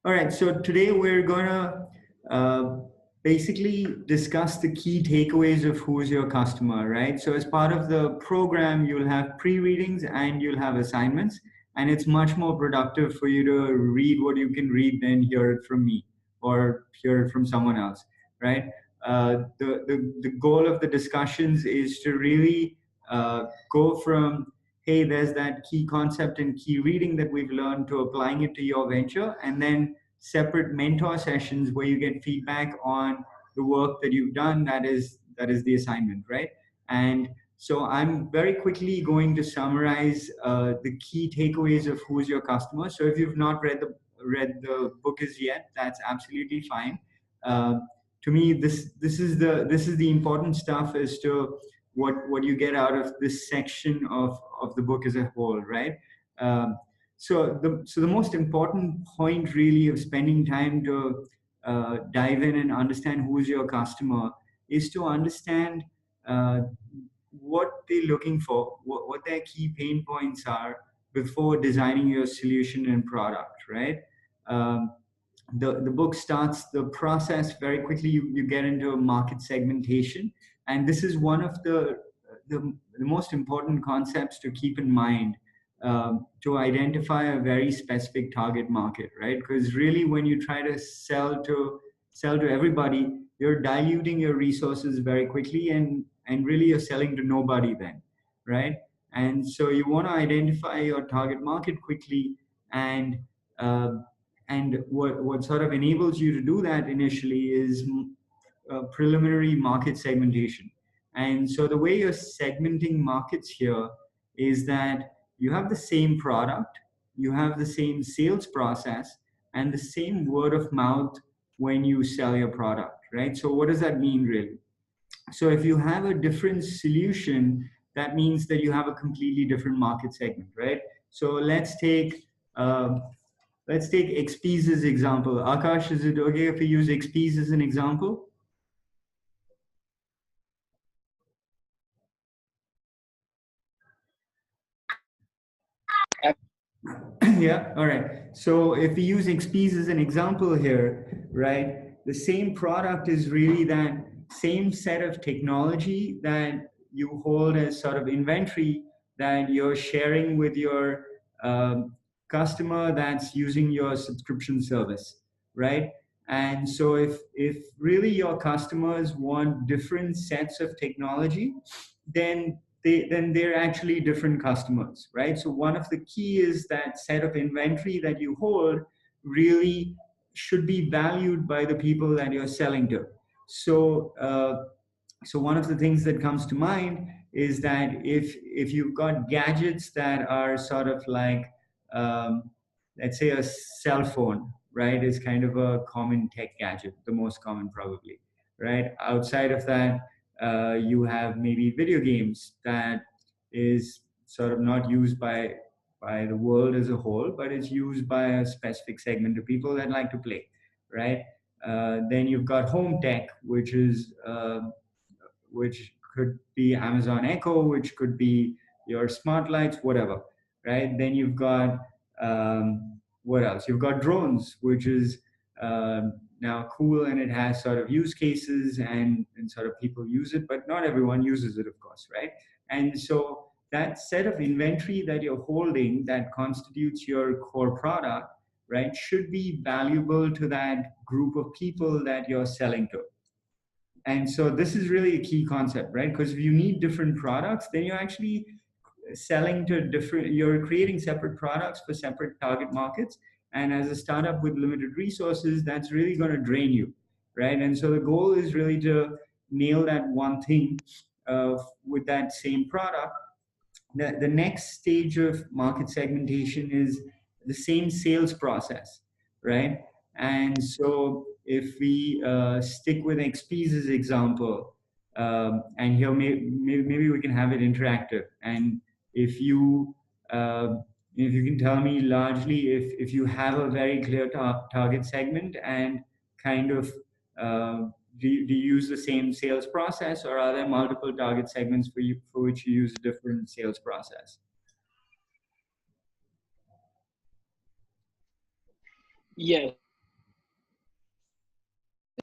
All right, so today we're gonna basically discuss the key takeaways of who's your customer, right? So as part of the program, you'll have pre-readings and you'll have assignments, and it's much more productive for you to read what you can read than hear it from me or hear it from someone else, right? The goal of the discussions is to really go from hey, there's that key concept and key reading that we've learned to applying it to your venture, and then separate mentor sessions where you get feedback on the work that you've done. That is the assignment, right? And so I'm very quickly going to summarize the key takeaways of who's your customer. So if you've not read the book as yet, that's absolutely fine. Uh, to me, this is the important stuff as to what you get out of this section of the book as a whole, right? Um, so the most important point really of spending time to dive in and understand who's your customer is to understand uh, what they're looking for, what their key pain points are before designing your solution and product, right? Um, the book starts the process very quickly. You get into market segmentation, and this is one of the most important concepts to keep in mind to identify a very specific target market, right? Because really, when you try to sell to everybody, you're diluting your resources very quickly, and really you're selling to nobody then, right? And so you want to identify your target market quickly, and uh, what sort of enables you to do that initially is preliminary market segmentation. And so the way you're segmenting markets here is that you have the same product, you have the same sales process, and the same word of mouth when you sell your product, right? So what does that mean really? So if you have a different solution, that means that you have a completely different market segment, right? So um, let's take XPs as example. Akash, is it okay if we use XPs as an example? Yeah, all right. So if we use XPs as an example here, right, the same product is really that same set of technology that you hold as sort of inventory that you're sharing with your customer that's using your subscription service, right? And so if really your customers want different sets of technology, then they're actually different customers, right? So one of the key is that set of inventory that you hold really should be valued by the people that you're selling to. So one of the things that comes to mind is that if you've got gadgets that are sort of like um, let's say a cell phone, right, is kind of a common tech gadget, the most common probably, right? Outside of that, you have maybe video games that is sort of not used by the world as a whole, but it's used by a specific segment of people that like to play, right? Then you've got home tech, which could be Amazon Echo, which could be your smart lights, whatever, right? Then you've got what else? You've got drones, which is now cool, and it has sort of use cases, and sort of people use it, but not everyone uses it, of course, right? And so that set of inventory that you're holding that constitutes your core product, right, should be valuable to that group of people that you're selling to. And so this is really a key concept, right? Because if you need different products, then you're actually selling to different, you're creating separate products for separate target markets. And as a startup with limited resources, that's really going to drain you, right? And so the goal is really to nail that one thing with that same product. The next stage of market segmentation is the same sales process, right? And so if we stick with XP's as example, and here maybe we can have it interactive. And if you uh, if you can tell me largely if you have a very clear target segment and kind of uh, do you use the same sales process, or are there multiple target segments for which you use a different sales process? Yes.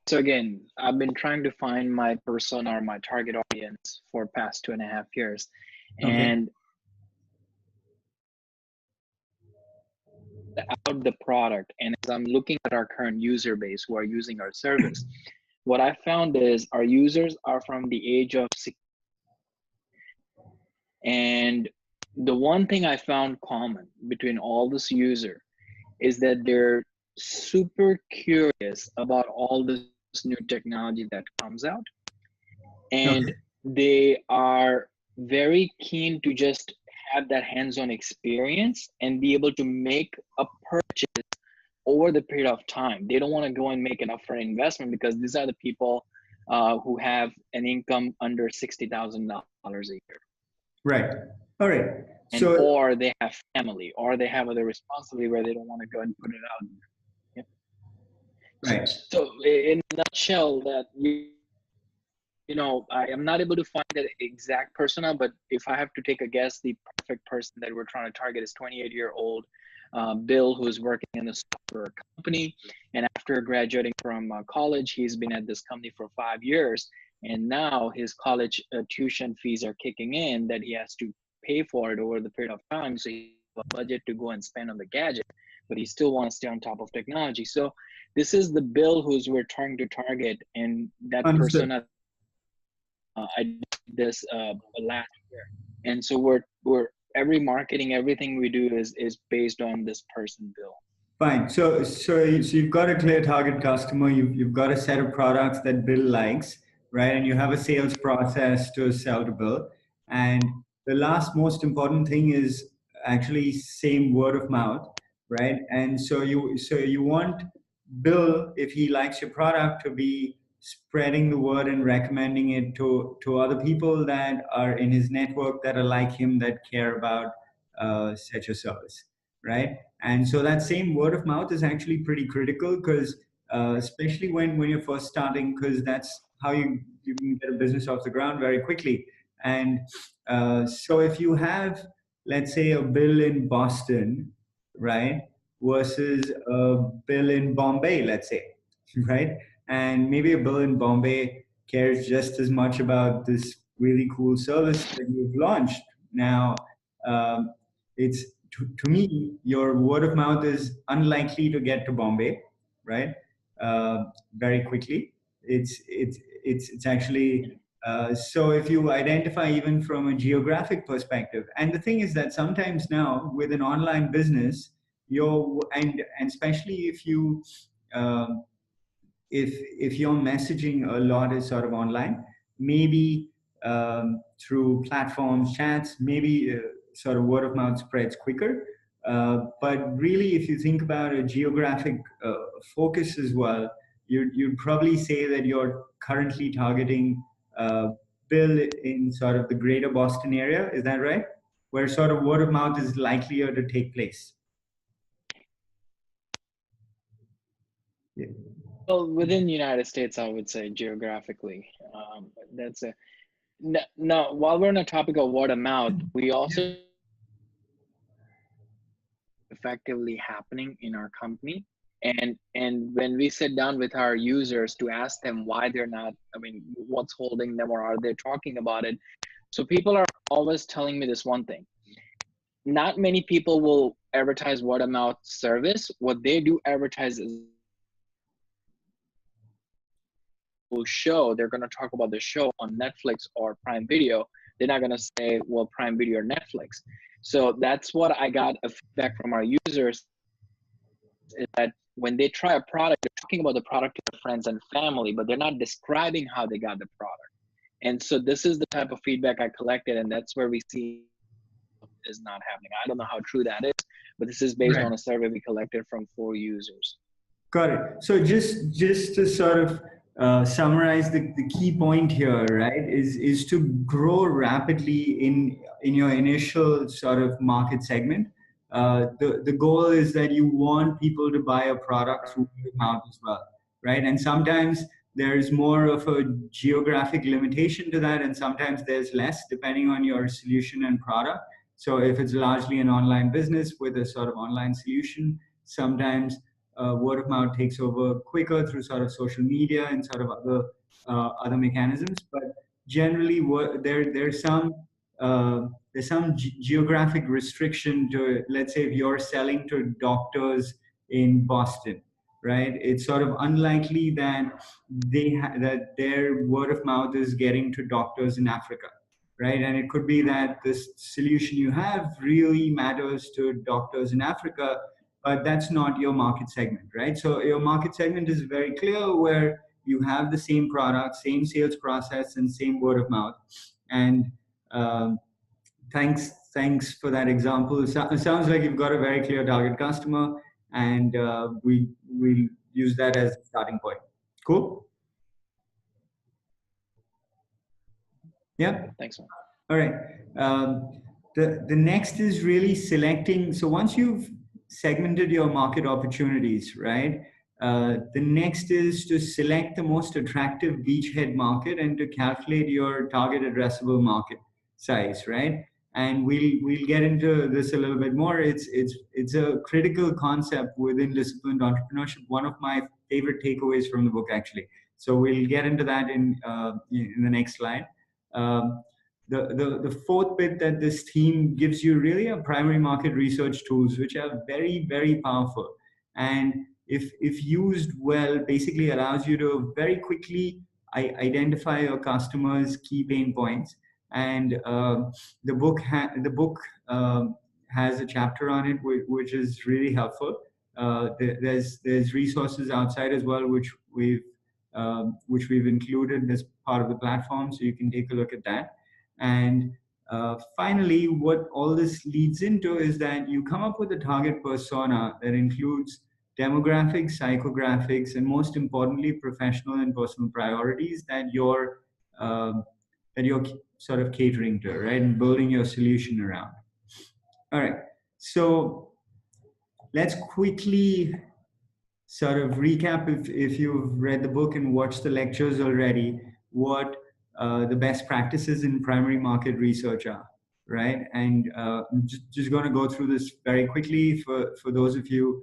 So again, I've been trying to find my persona or my target audience for past 2.5 years. Okay. And out the product, and as I'm looking at our current user base who are using our service, what I found is our users are from the age of 6. And the one thing I found common between all this user is that they're super curious about all this new technology that comes out, and Okay. they are very keen to just have that hands-on experience and be able to make a purchase over the period of time. They don't want to go and make an upfront investment, because these are the people who have an income under $60,000 a year, Right. All right. and So, or they have family, or they have other responsibility where they don't want to go and put it out there. Yep. right. So in a nutshell, that I am not able to find that exact persona, but if I have to take a guess, the perfect person that we're trying to target is 28-year-old Bill, who's working in a software company. And after graduating from college, he's been at this company for 5 years. And now his college tuition fees are kicking in that he has to pay for it over the period of time. So he has a budget to go and spend on the gadget, but he still wants to stay on top of technology. So this is the Bill who's we're trying to target, and that Understood. persona. I did this last year, and so we're every marketing, everything we do is based on this person, Bill. Fine. So you've got a clear target customer. You've got a set of products that Bill likes, right? And you have a sales process to sell to Bill. And the last most important thing is actually same word of mouth, right? And so you want Bill, if he likes your product, to be spreading the word and recommending it to other people that are in his network that are like him, that care about such a service, right? And so that same word of mouth is actually pretty critical, because especially when you're first starting, because that's how you can get a business off the ground very quickly. And so if you have, let's say, a Bill in Boston, right, versus a Bill in Bombay, let's say, right, and maybe a Bill in Bombay cares just as much about this really cool service that you've launched now. um, it's to me, your word of mouth is unlikely to get to Bombay, right? Very quickly. It's actually so if you identify even from a geographic perspective, and the thing is that sometimes now with an online business, and especially if you um, if your messaging a lot is sort of online, maybe through platforms, chats, maybe sort of word of mouth spreads quicker. But really, if you think about a geographic focus as well, you'd probably say that you're currently targeting uh, Bill in sort of the greater Boston area. Is that right? Where sort of word of mouth is likelier to take place. Yeah. Well, within the United States, I would say geographically, that's a now. While we're on the topic of word of mouth, we also effectively happening in our company. And when we sit down with our users to ask them why they're not, I mean, what's holding them, or are they talking about it? So people are always telling me this one thing: not many people will advertise word of mouth service. What they do advertise is show. They're going to talk about the show on Netflix or Prime Video. They're not going to say, well, Prime Video or Netflix. So that's what I got a feedback from our users, is that when they try a product, they're talking about the product to their friends and family, but they're not describing how they got the product. And so this is the type of feedback I collected, and that's where we see is not happening. I don't know how true that is, but this is based Right. on a survey we collected from 4 users. Got it. So just to sort of summarize the key point here, right, is to grow rapidly in your initial sort of market segment. The goal is that you want people to buy a product through word of mouth as well, right? And sometimes there's more of a geographic limitation to that, and sometimes there's less, depending on your solution and product. So if it's largely an online business with a sort of online solution, sometimes word of mouth takes over quicker through sort of social media and sort of other mechanisms. But generally, there's some geographic restriction to, let's say, if you're selling to doctors in Boston, right? It's sort of unlikely that that their word of mouth is getting to doctors in Africa, right? And it could be that this solution you have really matters to doctors in Africa, but that's not your market segment, right? So your market segment is very clear, where you have the same product, same sales process, and same word of mouth. And um, thanks for that example. It sounds like you've got a very clear target customer, and we'll use that as a starting point. Cool. Yeah. Thanks, man. All right. The next is really selecting. So once you've segmented your market opportunities, right? The next is to select the most attractive beachhead market and to calculate your target addressable market size, right? And we'll get into this a little bit more. It's a critical concept within disciplined entrepreneurship. One of my favorite takeaways from the book, actually. So we'll get into that in the next slide. Um, the fourth bit that this theme gives you really are primary market research tools, which are very, very powerful. And if used well, basically allows you to very quickly identify your customers' key pain points. And the book has a chapter on it, which is really helpful. There's resources outside as well, which we've included as part of the platform, so you can take a look at that. And finally, what all this leads into is that you come up with a target persona that includes demographics, psychographics, and most importantly, professional and personal priorities um, that you're sort of catering to, right, and building your solution around. All right, so let's quickly sort of recap, if you've read the book and watched the lectures already, what the best practices in primary market research are, right? And I'm just going to go through this very quickly for those of you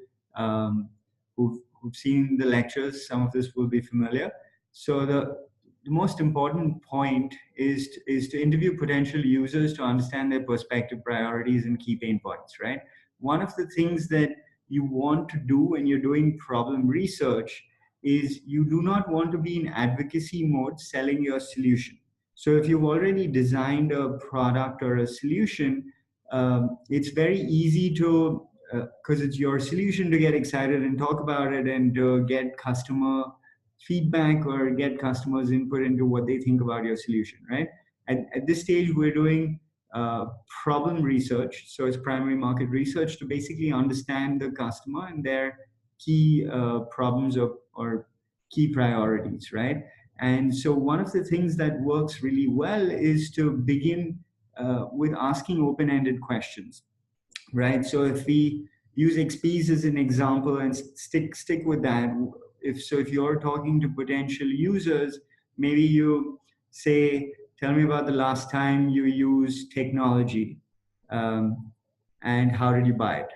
who've seen the lectures. Some of this will be familiar. So the most important point is to interview potential users to understand their perspective, priorities, and key pain points, right? One of the things that you want to do when you're doing problem research is you do not want to be in advocacy mode selling your solution. So if you've already designed a product or a solution, it's very easy to, because it's your solution, to get excited and talk about it and to get customer feedback or get customers input into what they think about your solution, right? At this stage, we're doing problem research. So it's primary market research to basically understand the customer and their key problems or key priorities, right? And so one of the things that works really well is to begin with asking open-ended questions, right? So if we use XPs as an example and stick with that, if you're talking to potential users, maybe you say, tell me about the last time you used technology, and how did you buy it,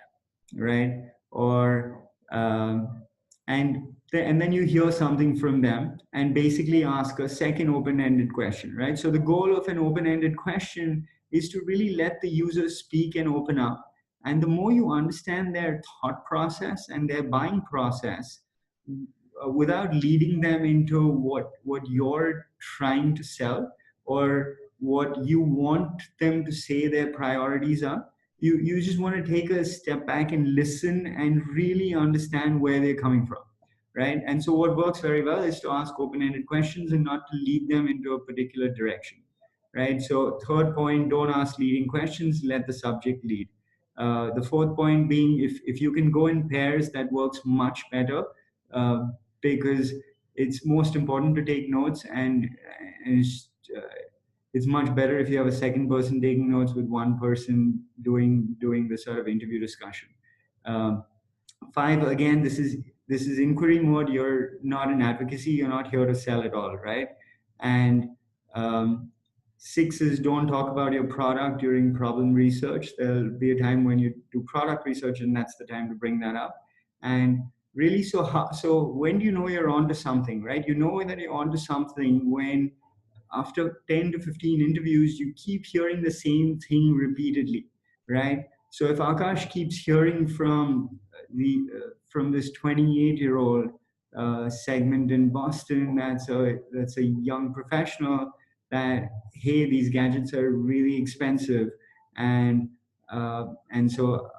right? Or and then you hear something from them and basically ask a second open-ended question, right? So the goal of an open-ended question is to really let the user speak and open up. And the more you understand their thought process and their buying process, without leading them into what you're trying to sell or what you want them to say their priorities are, you just want to take a step back and listen and really understand where they're coming from, right? And so what works very well is to ask open-ended questions and not to lead them into a particular direction, right? So third point, don't ask leading questions, let the subject lead. The fourth point being, if you can go in pairs, that works much better, uh, because it's most important to take notes, and it's much better if you have a second person taking notes with one person doing the sort of interview discussion. Um, Five, again, this is inquiry mode. You're not in advocacy. You're not here to sell at all, right? And six is, don't talk about your product during problem research. There'll be a time when you do product research, and that's the time to bring that up. And really. So when do you know you're onto something, right? You know that you're onto something when after 10 to 15 interviews, you keep hearing the same thing repeatedly, right? So if Akash keeps hearing from this 28-year-old segment in Boston, that's a young professional, that hey, these gadgets are really expensive, and so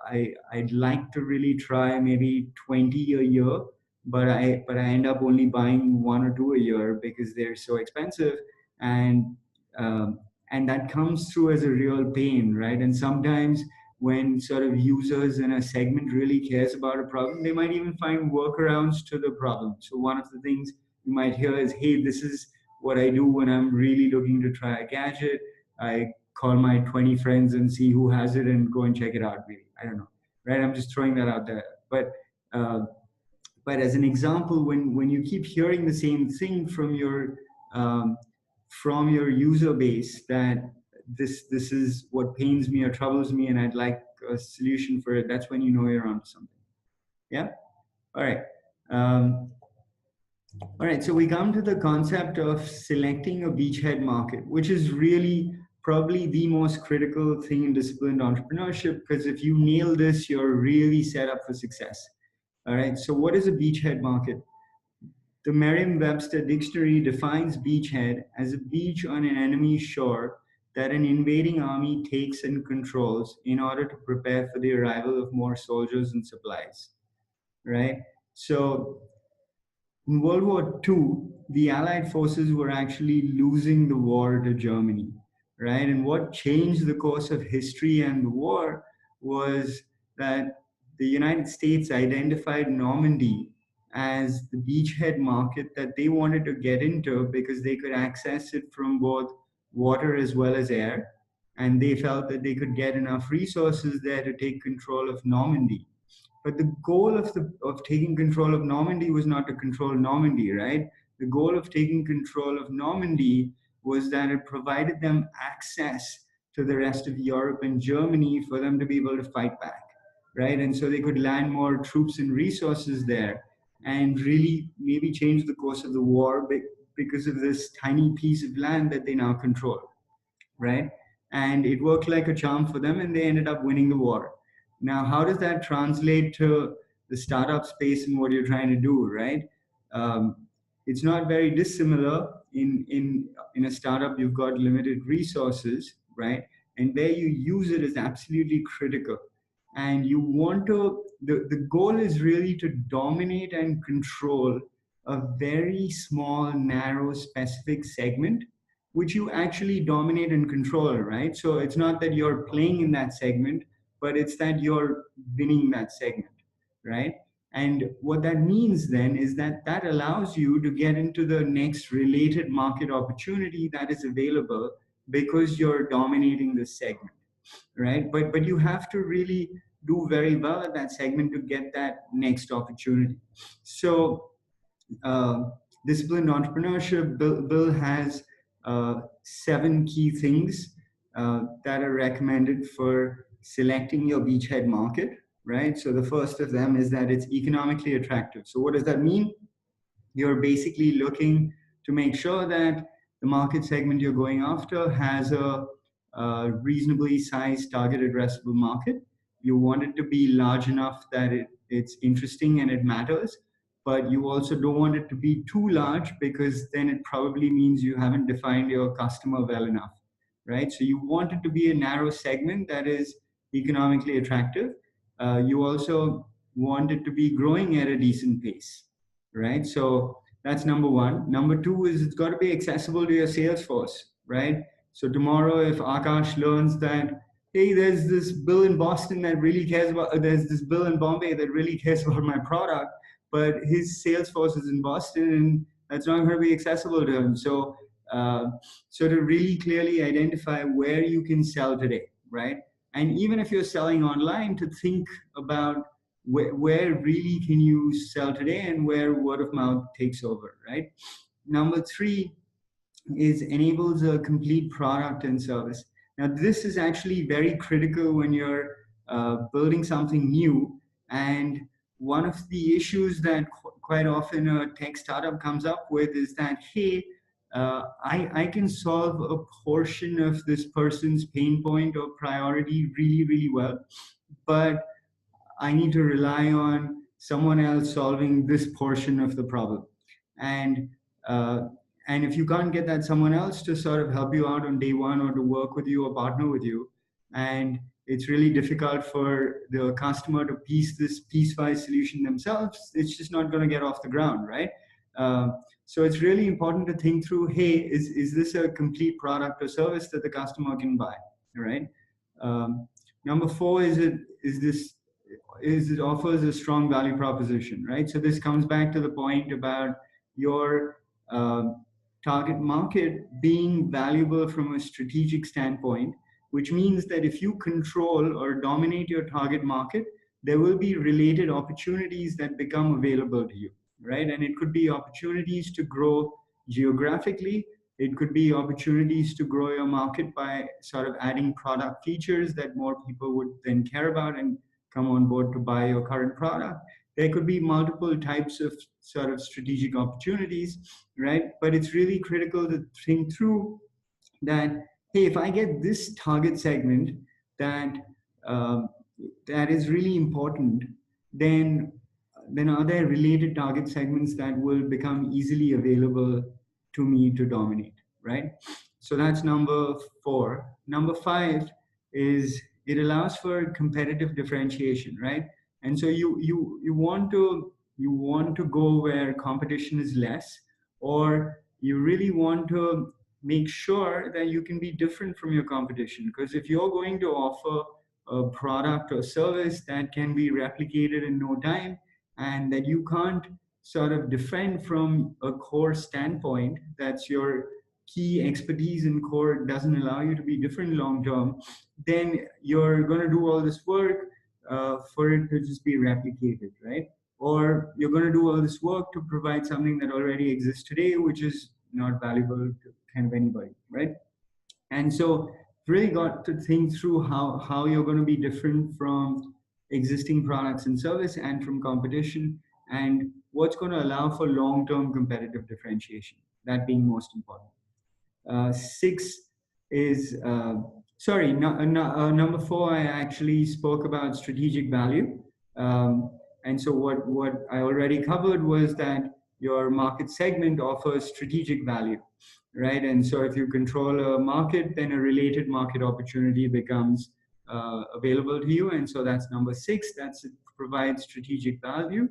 I'd like to really try maybe 20 a year, but I end up only buying one or two a year because they're so expensive, and um, and that comes through as a real pain, right? And sometimes when sort of users in a segment really cares about a problem, they might even find workarounds to the problem. So one of the things you might hear is, hey, this is what I do when I'm really looking to try a gadget. I call my 20 friends and see who has it and go and check it out. Really, I don't know, right? I'm just throwing that out there. Uh, but as an example, when you keep hearing the same thing um, from your user base, that this is what pains me or troubles me and I'd like a solution for it, that's when you know you're onto something. Yeah. All right. um, all right, so we come to the concept of selecting a beachhead market, which is really probably the most critical thing in disciplined entrepreneurship, because if you nail this, you're really set up for success. All right, so what is a beachhead market? The Merriam-Webster dictionary defines beachhead as a beach on an enemy shore that an invading army takes and controls in order to prepare for the arrival of more soldiers and supplies. Right? So in World War II, the Allied forces were actually losing the war to Germany, right? And what changed the course of history and the war was that the United States identified Normandy as the beachhead market that they wanted to get into because they could access it from both water as well as air. And they felt that they could get enough resources there to take control of Normandy. But the goal of taking control of Normandy was not to control Normandy, right? The goal of taking control of Normandy was that it provided them access to the rest of Europe and Germany for them to be able to fight back, right? And so they could land more troops and resources there and really maybe change the course of the war because of this tiny piece of land that they now control, right? And it worked like a charm for them, and they ended up winning the war. Now, how does that translate to the startup space and what you're trying to do, right? Um, it's not very dissimilar. In a startup, you've got limited resources, right? And where you use it is absolutely critical. And you want to, the goal is really to dominate and control a very small, narrow, specific segment which you actually dominate and control, right? So it's not that you're playing in that segment, but it's that you're winning that segment, right? And what that means then is that that allows you to get into the next related market opportunity that is available because you're dominating the segment, right? But you have to really do very well at that segment to get that next opportunity. So uh, disciplined entrepreneurship, Bill has 7 key things that are recommended for selecting your beachhead market, right? So the first of them is that it's economically attractive. So what does that mean? You're basically looking to make sure that the market segment you're going after has a reasonably sized target addressable market. You want it to be large enough that it's interesting and it matters, but you also don't want it to be too large because then it probably means you haven't defined your customer well enough, right? So you want it to be a narrow segment that is economically attractive. You also want it to be growing at a decent pace, right? So that's number one. Number two is it's got to be accessible to your sales force, right? So tomorrow, if Akash learns that, hey, there's this Bill in Boston that really cares about, there's this Bill in Bombay that really cares about my product, but his sales force is in Boston and that's not going to be accessible to him. Uh, so to really clearly identify where you can sell today, right? And even if you're selling online, to think about where really can you sell today and where word of mouth takes over, right? Number three is enables a complete product and service. Now, this is actually very critical when you're building something new and one of the issues that quite often a tech startup comes up with is that, hey, I can solve a portion of this person's pain point or priority really, really well, but I need to rely on someone else solving this portion of the problem. And uh, and if you can't get that someone else to sort of help you out on day one or to work with you or partner with you, and it's really difficult for the customer to piece this piece-wise solution themselves, it's just not going to get off the ground, right? Uh, so it's really important to think through, hey, is this a complete product or service that the customer can buy, right? Number four is it offers a strong value proposition, right? So this comes back to the point about your target market being valuable from a strategic standpoint, which means that if you control or dominate your target market, there will be related opportunities that become available to you, right? And it could be opportunities to grow geographically. It could be opportunities to grow your market by sort of adding product features that more people would then care about and come on board to buy your current product. There could be multiple types of sort of strategic opportunities, right? But it's really critical to think through that, hey, if I get this target segment that um, that is really important, then are there related target segments that will become easily available to me to dominate, right? So that's number four. Number five is it allows for competitive differentiation, right? And so you want to go where competition is less, or you really want to make sure that you can be different from your competition. Because if you're going to offer a product or service that can be replicated in no time and that you can't sort of defend from a core standpoint, that's your key expertise in core, doesn't allow you to be different long term, then you're going to do all this work for it to just be replicated, right? Or you're going to do all this work to provide something that already exists today, which is not valuable to kind of anybody, right? And so really got to think through how you're going to be different from existing products and service and from competition, and what's going to allow for long-term competitive differentiation, that being most important. Six is, sorry, number four, I actually spoke about strategic value. And so what I already covered was that your market segment offers strategic value, right? And so if you control a market, then a related market opportunity becomes available to you. And so that's number six, that's it provides strategic value.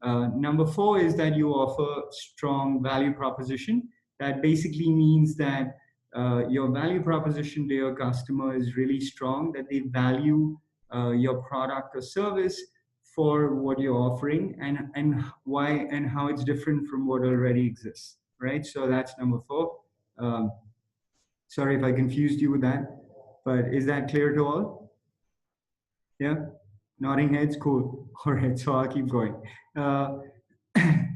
Number four is that you offer strong value proposition. That basically means that your value proposition to your customer is really strong, that they value your product or service for what you're offering, and why and how it's different from what already exists, right? So that's number four. Um, Sorry if I confused you with that, but is that clear to all? Yeah? Nodding heads, cool. All right, so I'll keep going. Uh,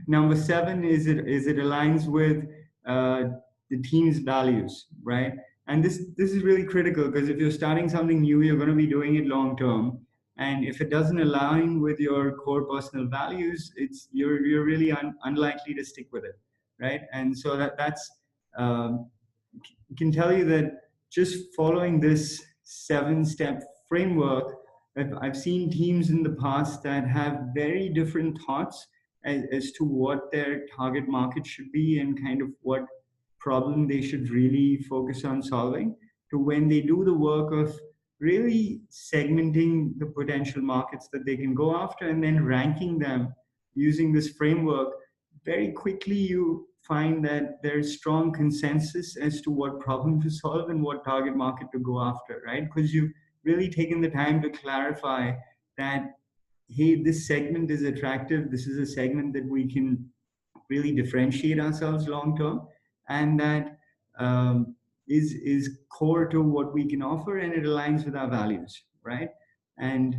Number seven is it aligns with the team's values, right? And this is really critical, because if you're starting something new, you're going to be doing it long term, and if it doesn't align with your core personal values, you're really unlikely to stick with it, right? And so that's um, can tell you that just following this 7-step framework, I've seen teams in the past that have very different thoughts as to what their target market should be and kind of what problem they should really focus on solving, to when they do the work of really segmenting the potential markets that they can go after and then ranking them using this framework. Very quickly you find that there's strong consensus as to what problem to solve and what target market to go after, right? Because you've really taken the time to clarify that, hey, this segment is attractive, this is a segment that we can really differentiate ourselves long term, and that is core to what we can offer, and it aligns with our values, right? And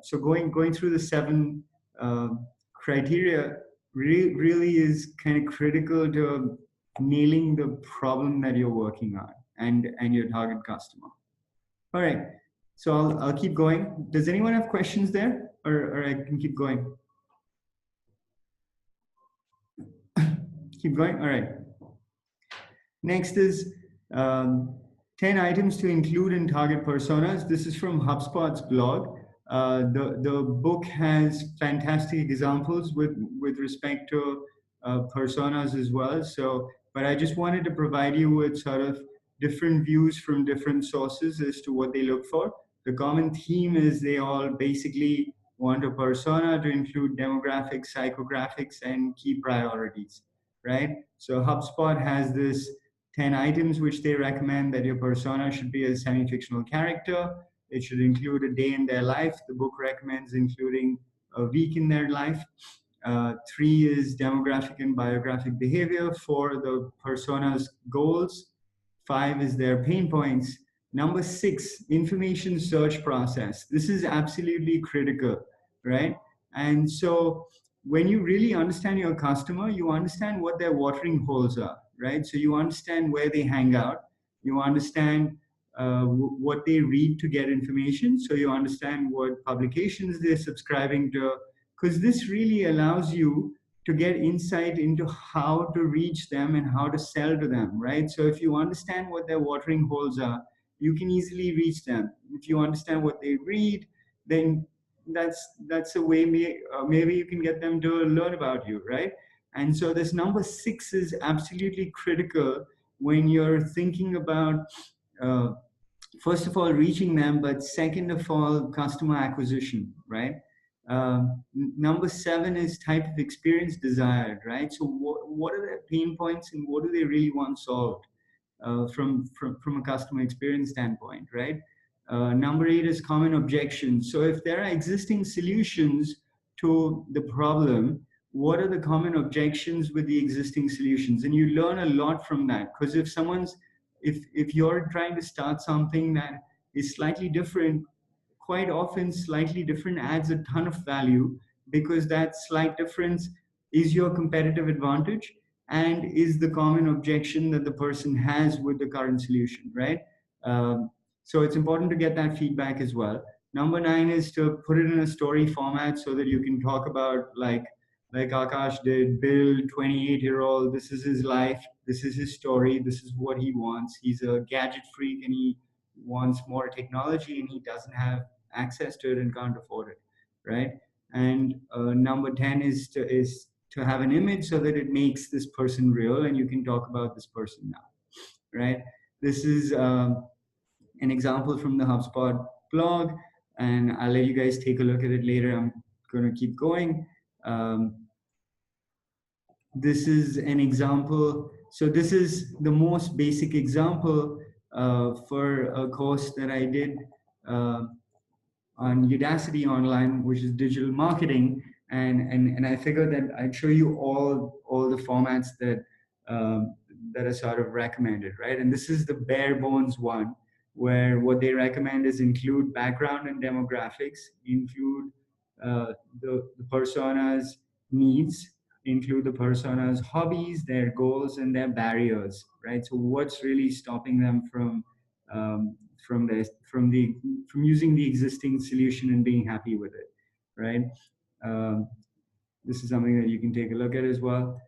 so going through the 7 uh, criteria really is kind of critical to nailing the problem that you're working on and your target customer. All right, so I'll keep going. Does anyone have questions there, or I can keep going. Keep going. All right. Next is 10 items to include in target personas. This is from HubSpot's blog. The book has fantastic examples with respect to personas as well. So, but I just wanted to provide you with sort of different views from different sources as to what they look for. The common theme is they all basically want a persona to include demographics, psychographics, and key priorities, right? So HubSpot has this 10 items which they recommend that your persona should be a semi-fictional character. It should include a day in their life. The book recommends including a week in their life. 3 is demographic and biographic behavior. 4, the persona's goals. 5 is their pain points. Number 6, information search process. This is absolutely critical, right? And so when you really understand your customer, you understand what their watering holes are, right? So you understand where they hang out. You understand what they read to get information. So you understand what publications they're subscribing to, because this really allows you to get insight into how to reach them and how to sell to them, right? So if you understand what their watering holes are, you can easily reach them. If you understand what they read, then that's a way maybe you can get them to learn about you, right? And so this number 6 is absolutely critical when you're thinking about uh, first of all reaching them, but second of all customer acquisition, right? Number 7 is type of experience desired, right? So what are their pain points and what do they really want solved from a customer experience standpoint, right? Number 8 is common objections. So if there are existing solutions to the problem, what are the common objections with the existing solutions? And you learn a lot from that, because if you're trying to start something that is slightly different, quite often slightly different adds a ton of value, because that slight difference is your competitive advantage and is the common objection that the person has with the current solution, right? So it's important to get that feedback as well. Number 9 is to put it in a story format so that you can talk about, like Akash did, Bill, 28-year-old, this is his life, this is his story, this is what he wants. He's a gadget freak and he wants more technology and he doesn't have access to it and can't afford it, right? And number 10 is to have an image so that it makes this person real and you can talk about this person now, right? This is an example from the HubSpot blog, and I'll let you guys take a look at it later. I'm going to keep going. This is an example. So this is the most basic example for a course that I did on Udacity Online, which is digital marketing. And I figured that I'd show you all the formats that are sort of recommended, right? And this is the bare bones one, where what they recommend is include background and demographics, include the persona's needs, include the persona's hobbies, their goals, and their barriers, right? So what's really stopping them um, from using the existing solution and being happy with it, right? Um, this is something that you can take a look at as well.